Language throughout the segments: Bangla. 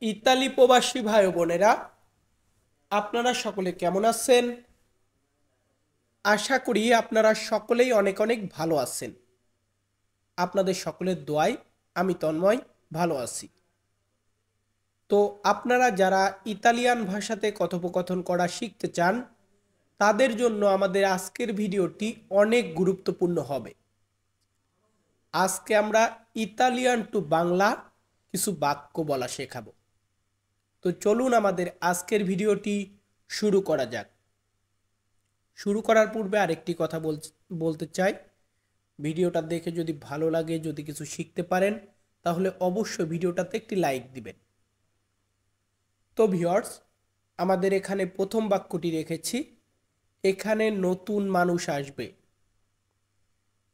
ইতালি প্রবাসী ভাই ও বোনেরা, আপনারা সকলে কেমন আছেন? আশা করি আপনারা সকলেই অনেক অনেক ভালো আছেন। আপনাদের সকলের দোয়ায় আমি তন্ময় ভালো আছি। তো আপনারা যারা ইতালিয়ান ভাষাতে কথোপকথন করা শিখতে চান, তাদের জন্য আমাদের আজকের ভিডিওটি অনেক গুরুত্বপূর্ণ হবে। আজকে আমরা ইতালিয়ান টু বাংলা কিছু বাক্য বলা শেখাবো। তো চলুন আমাদের আজকের ভিডিওটি শুরু করা যাক। শুরু করার পূর্বে আরেকটি কথা বলতে চাই, ভিডিওটা দেখে যদি ভালো লাগে, যদি কিছু শিখতে পারেন, তাহলে অবশ্যই ভিডিওটাতে একটি লাইক দিবেন। তো ভিউয়ার্স, আমাদের এখানে প্রথম বাক্যটি রেখেছি, এখানে নতুন মানুষ আসবে।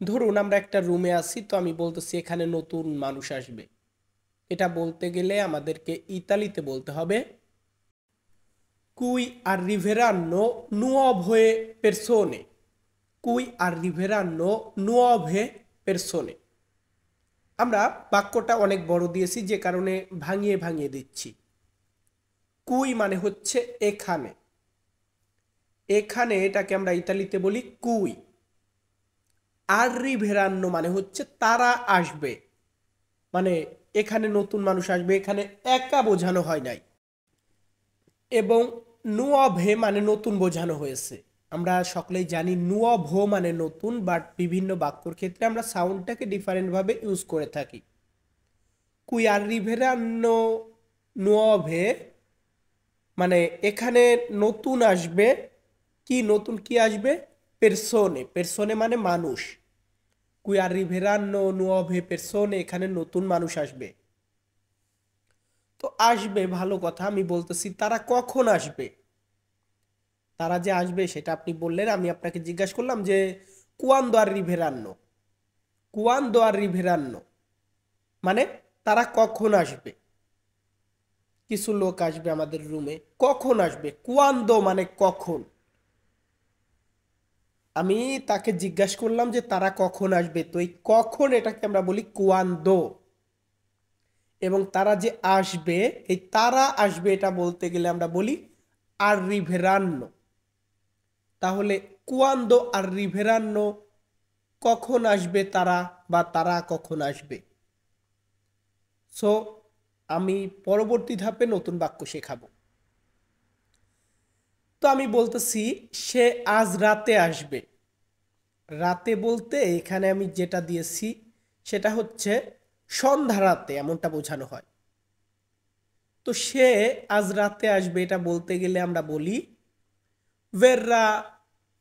ধরুন আমরা একটা রুমে আছি, তো আমি বলতেছি এখানে নতুন মানুষ আসবে। এটা বলতে গেলে আমাদেরকে ইতালিতে বলতে হবে cui arriveranno nuove persone, cui arriveranno nuove persone। আমরা বাক্যটা অনেক বড় দিয়েছি, যে কারণে ভাঙিয়ে ভাঙিয়ে দিচ্ছি। কুই মানে হচ্ছে এখানে, এখানে এটাকে আমরা ইতালিতে বলি কুই। arriveranno মানে হচ্ছে তারা আসবে, মানে এখানে নতুন মানুষ আসবে, এখানে একা বোঝানো হয় নাই। এবং নুয়াভে মানে নতুন বোঝানো হয়েছে। আমরা সকলেই জানি নুয়াভো মানে নতুন, বাট বিভিন্ন বাক্যর ক্ষেত্রে আমরা সাউন্ডটাকে ডিফারেন্টভাবে ইউজ করে থাকি। কুই arriveranno nuove মানে এখানে নতুন আসবে। কি নতুন কি আসবে? পেরসোনে, পেরসোনে মানে মানুষ। কুই arriveranno nuove persone, এখানে নতুন মানুষ আসবে। তো আসবে ভালো কথা, আমি বলতেছি তারা কখন আসবে। তারা যে আসবে সেটা আপনি বললেন, আমি আপনাকে জিজ্ঞাসা করলাম যে quando arriveranno, quando arriveranno মানে তারা কখন আসবে। কিছু লোক আসবে আমাদের রুমে, কখন আসবে? quando মানে কখন। আমি তাকে জিজ্ঞাসা করলাম যে তারা কখন আসবে, তো এই কখন এটাকে আমরা বলি quando। এবং তারা যে আসবে, এই তারা আসবে এটা বলতে গেলে আমরা বলি arriveranno। তাহলে quando arriveranno কখন আসবে তারা, বা তারা কখন আসবে। সো আমি পরবর্তী ধাপে নতুন বাক্য শেখাবো। তো আমি বলতেছি সে আজ রাতে আসবে। রাতে বলতে এখানে আমি যেটা দিয়েছি সেটা হচ্ছে সন্ধ্যা রাতে, এমনটা বোঝানো হয়। তো সে আজ রাতে আসবে এটা বলতে গেলে আমরা বলি verrà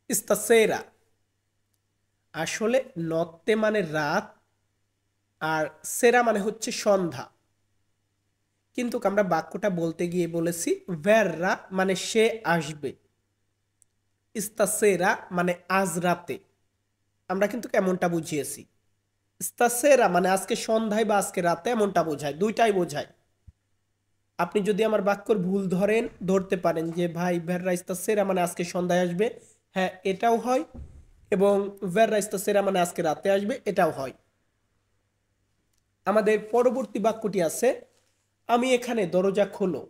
stasera। আসলে নত্তে মানে রাত, আর সেরা মানে হচ্ছে সন্ধ্যা, কিন্তু আমরা বাক্যটা বলতে গিয়ে বলেছি verrà মানে সে আসবে, stasera মানে আজ রাতে। আমরা কিন্তু এমনটা বুঝিয়েছি। stasera মানে আজকে সন্ধ্যায় বা আজকে রাতে, এমনটা বোঝায়, দুইটাই বোঝায়। আপনি যদি আমার বাক্যর ভুল ধরতে পারেন যে ভাই verrà stasera মানে আজকে সন্ধ্যায় আসবে, হ্যাঁ এটাও হয়, এবং verrà stasera মানে আজকে রাতে আসবে, এটাও হয়। আমাদের পরবর্তী বাক্যটি আছে আমি এখানে, দরজা খোলো।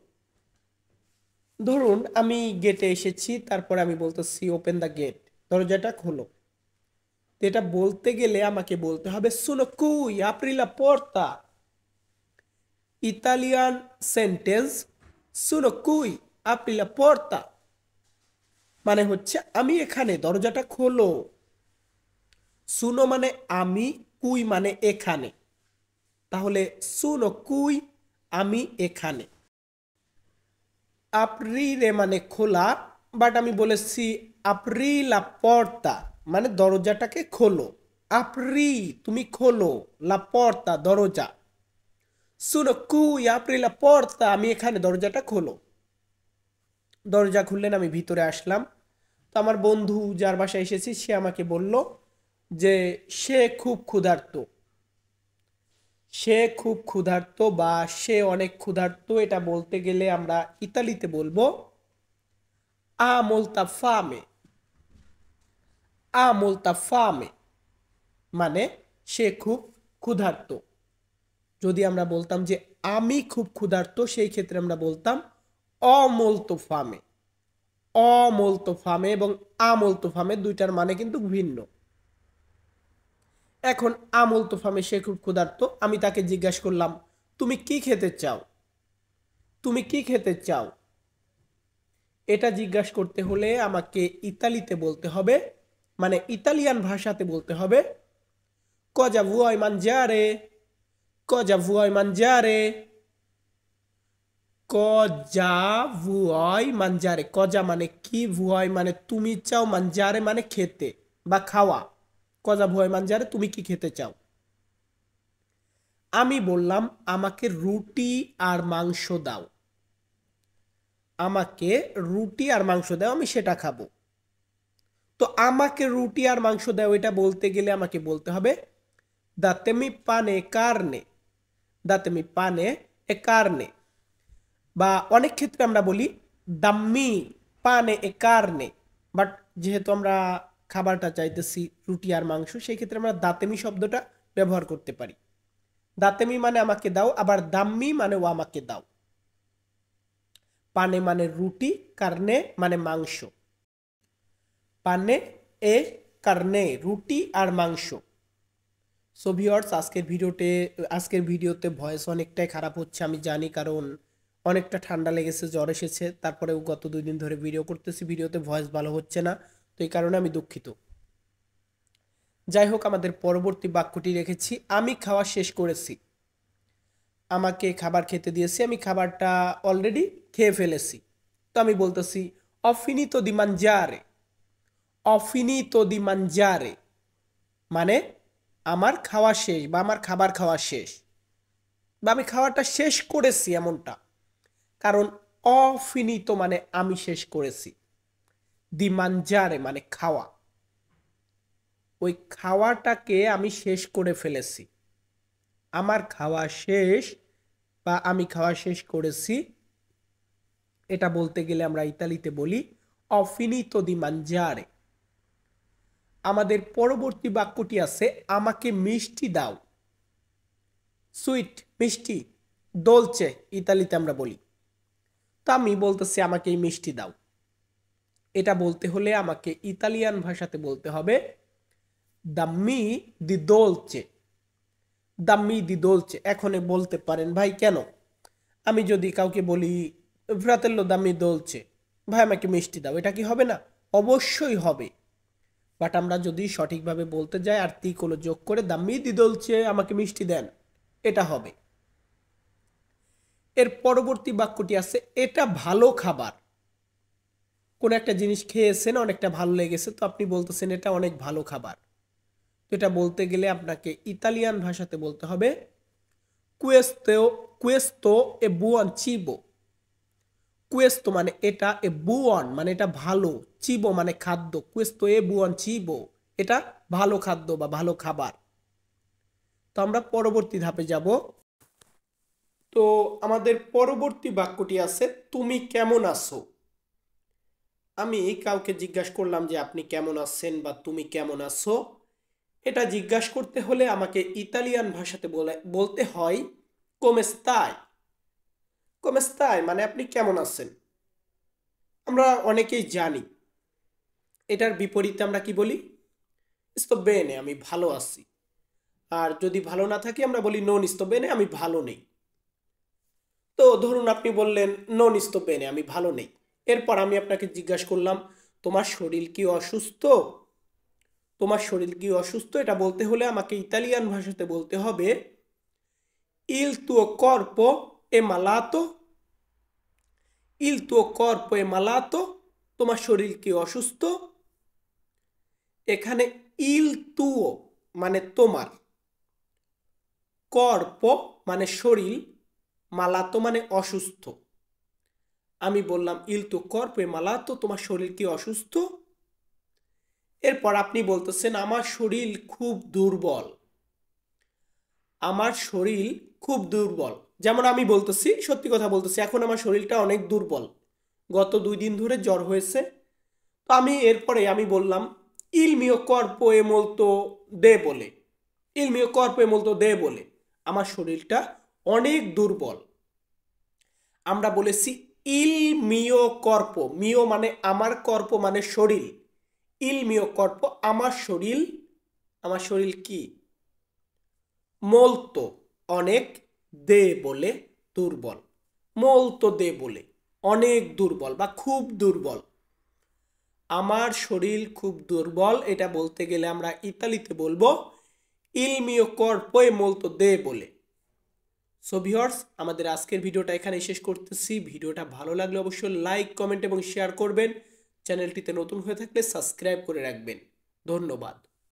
ধরুন আমি গেটে এসেছি, তারপরে আমি বলতেছি ওপেন দ্য গেট, দরজাটা খোলো। তো এটা বলতে গেলে আমাকে বলতে হবে sono qui apri la porta। Italian sentence sono qui apri la porta মানে হচ্ছে আমি এখানে, দরজাটা খোলো। সুনো মানে আমি, কুই মানে এখানে, তাহলে sono qui আমি এখানে। আপ্রিরে মানে খোলা, বাট আমি বলেছি আপ্রি লা পর্তা মানে দরজাটাকে খোলো। আপ্রি তুমি খোলো, লা পর্তা দরজা। সুনো কুই আপ্রি লা পর্তা আমি এখানে, দরজাটা খোলো। দরজা খুললেন, আমি ভিতরে আসলাম। তো আমার বন্ধু যার বাসায় এসেছি সে আমাকে বলল যে সে খুব ক্ষুধার্ত। সে খুব ক্ষুধার্ত বা সে অনেক ক্ষুধার্ত, এটা বলতে গেলে আমরা ইতালিতে বলবো আ মোলতা ফামে। আ মোলতা ফামে মানে সে খুব ক্ষুধার্ত। যদি আমরা বলতাম যে আমি খুব ক্ষুধার্ত সেই ক্ষেত্রে আমরা বলতাম অমলতো ফামে। অমলতো ফামে এবং আমলতো ফামে দুইটার মানে কিন্তু ভিন্ন। এখন আমলতো ফামে সে খুব ক্ষুধার্ত, আমি তাকে জিজ্ঞাসা করলাম তুমি কি খেতে চাও, তুমি কি খেতে চাও। এটা জিজ্ঞাসা করতে হলে আমাকে ইতালিতে বলতে হবে, মানে ইতালিয়ান ভাষাতে বলতে হবে cosa vuoi mangiare, cosa vuoi mangiare, cosa vuoi mangiare। cosa মানে কি, vuoi মানে তুমি চাও, mangiare মানে খেতে বা খাওয়া। cosa vuoi mangiare তুমি কি খেতে চাও। আমি বললাম আমাকে রুটি আর মাংস দাও, আমাকে রুটি আর মাংস দাও, আমি সেটা খাবো। তো আমাকে রুটি আর মাংস দাও এটা বলতে গেলে আমাকে বলতে হবে datemi pane e carne, datemi pane e carne। বা অনেক ক্ষেত্রে আমরা বলি দাম্মি পানে এ কারনে, বাট যেহেতু আমরা খাবারটা চাইতেছি রুটি আর মাংস, সেই ক্ষেত্রে আমরা দাতেমি শব্দটা ব্যবহার করতে পারি। দাতেমি মানে আমাকে দাও, আবার দাম্মি মানে ও আমাকে দাও। পানে মানে রুটি, কারনে মানে মাংস। পানে এ কারনে রুটি আর মাংস। সো ভিউয়ার্স, আজকের ভিডিওতে ভয়েস অনেকটাই খারাপ হচ্ছে আমি জানি, কারণ অনেকটা ঠান্ডা লেগেছে, জ্বর এসেছে, তারপরেও গত 2 দিন ধরে ভিডিও করতেছি, ভিডিওতে ভয়েস ভালো হচ্ছে না, তো এই কারণে আমি দুঃখিত। যাই হোক, আমাদের পরবর্তী বাক্যটি রেখেছি আমি খাওয়া শেষ করেছি। আমাকে খাবার খেতে দিয়েছে, আমি খাবারটা অলরেডি খেয়ে ফেলেছি, তো আমি বলতেছি ho finito di mangiare, ho finito di mangiare মানে আমার খাওয়া শেষ বা আমার খাবার খাওয়া শেষ বা আমি খাওয়াটা শেষ করেছি এমনটা। কারণ অফিনিত মানে আমি শেষ করেছি, দি মানজারে মানে খাওয়া, ওই খাওয়াটাকে আমি শেষ করে ফেলেছি। আমার খাওয়া শেষ বা আমি খাওয়া শেষ করেছি, এটা বলতে গেলে আমরা ইতালিতে বলি অফিনিতো দি মানজারে। আমাদের পরবর্তী বাক্যটি আছে আমাকে মিষ্টি দাও, সুইট মিষ্টি, দোলচে ইতালিতে আমরা বলি। তো আমি বলতেছি আমাকে এই মিষ্টি দাও, এটা বলতে হলে আমাকে ইতালিয়ান ভাষাতে বলতে হবে দাম্মি দি দোলচে, দাম্মি দি দোলচে। এখন বলতে পারেন ভাই কেন, আমি যদি কাউকে বলি ফ্রাতেল্লো দাম্মি দোলচে, ভাই আমাকে মিষ্টি দাও, এটা কি হবে না? অবশ্যই হবে, বাট আমরা যদি সঠিকভাবে বলতে যাই আর তিকলো যোগ করে দাম্মি দি দোলচে আমাকে মিষ্টি দেন, এটা হবে। এর পরবর্তী বাক্যটি আছে এটা ভালো খাবার। কোন একটা জিনিস খেয়েছেন, অনেকটা ভালো লেগেছে, তো আপনি বলতেছেন এটা অনেক ভালো খাবার। তো এটা বলতে গেলে আপনাকে ইতালিয়ান ভাষাতে বলতে হবে কুয়েস্তো, কুয়েস্তো এ বুয়ান চিবো। কুয়েস্তো মানে এটা, এ বুয়ান মানে এটা ভালো, চিবো মানে খাদ্য, কুয়েস্তো এ বুয়ান চিবো এটা ভালো খাদ্য বা ভালো খাবার। তো আমরা পরবর্তী ধাপে যাব। তো আমাদের পরবর্তী বাক্যটি আছে তুমি কেমন আছো। আমি কাউকে জিজ্ঞাসা করলাম যে আপনি কেমন আছেন বা তুমি কেমন আছো, এটা জিজ্ঞাসা করতে হলে আমাকে ইতালিয়ান ভাষাতে বলতে হয় come stai, come stai মানে আপনি কেমন আছেন। আমরা অনেকেই জানি এটার বিপরীতে আমরা কি বলি, sto bene আমি ভালো আছি। আর যদি ভালো না থাকি আমরা বলি non sto bene আমি ভালো নেই। তো ধরুন আপনি বললেন non sto bene আমি ভালো নেই, এরপর আমি আপনাকে জিজ্ঞাসা করলাম তোমার শরীর কি অসুস্থ, তোমার শরীর কি অসুস্থ, এটা বলতে হলে আমাকে ইতালিয়ান ভাষাতে বলতে হবে il tuo corpo è malato, il tuo corpo è malato তোমার শরীর কি অসুস্থ। এখানে il tuo মানে তোমার, corpo মানে শরীর, malato মানে অসুস্থ। আমি বললাম il tuo corpo è malato তোমার শরীর কি অসুস্থ। এরপর আপনি বলতেছেন আমার শরীর খুব দুর্বল, আমার শরীর খুব দুর্বল। যেমন আমি বলতেছি, সত্যি কথা বলতেছি, এখন আমার শরীরটা অনেক দুর্বল, গত 2 দিন ধরে জ্বর হয়েছে। তো আমি এরপরে আমি বললাম il mio corpo è molto debole, il mio corpo è molto debole আমার শরীরটা অনেক দুর্বল। আমরা বলেছি ইল মিও কর্প, মিও মানে আমার, কর্প মানে শরীর। ইল মিও কর্প আমার শরীর, আমার শরীর কি? মোলতো অনেক, দে বলে দুর্বল, মোলতো দে বলে অনেক দুর্বল বা খুব দুর্বল। আমার শরীর খুব দুর্বল, এটা বলতে গেলে আমরা ইতালিতে বলবো ইল মিও কর্পো এ মোলতো দে বলে। সো ভিউয়ার্স, আমাদের আজকের ভিডিওটা এখানে শেষ করতেছি। ভিডিওটা ভালো লাগলে অবশ্যই লাইক, কমেন্ট এবং শেয়ার করবেন। চ্যানেলটিতে নতুন হয়ে থাকলে সাবস্ক্রাইব করে রাখবেন। ধন্যবাদ।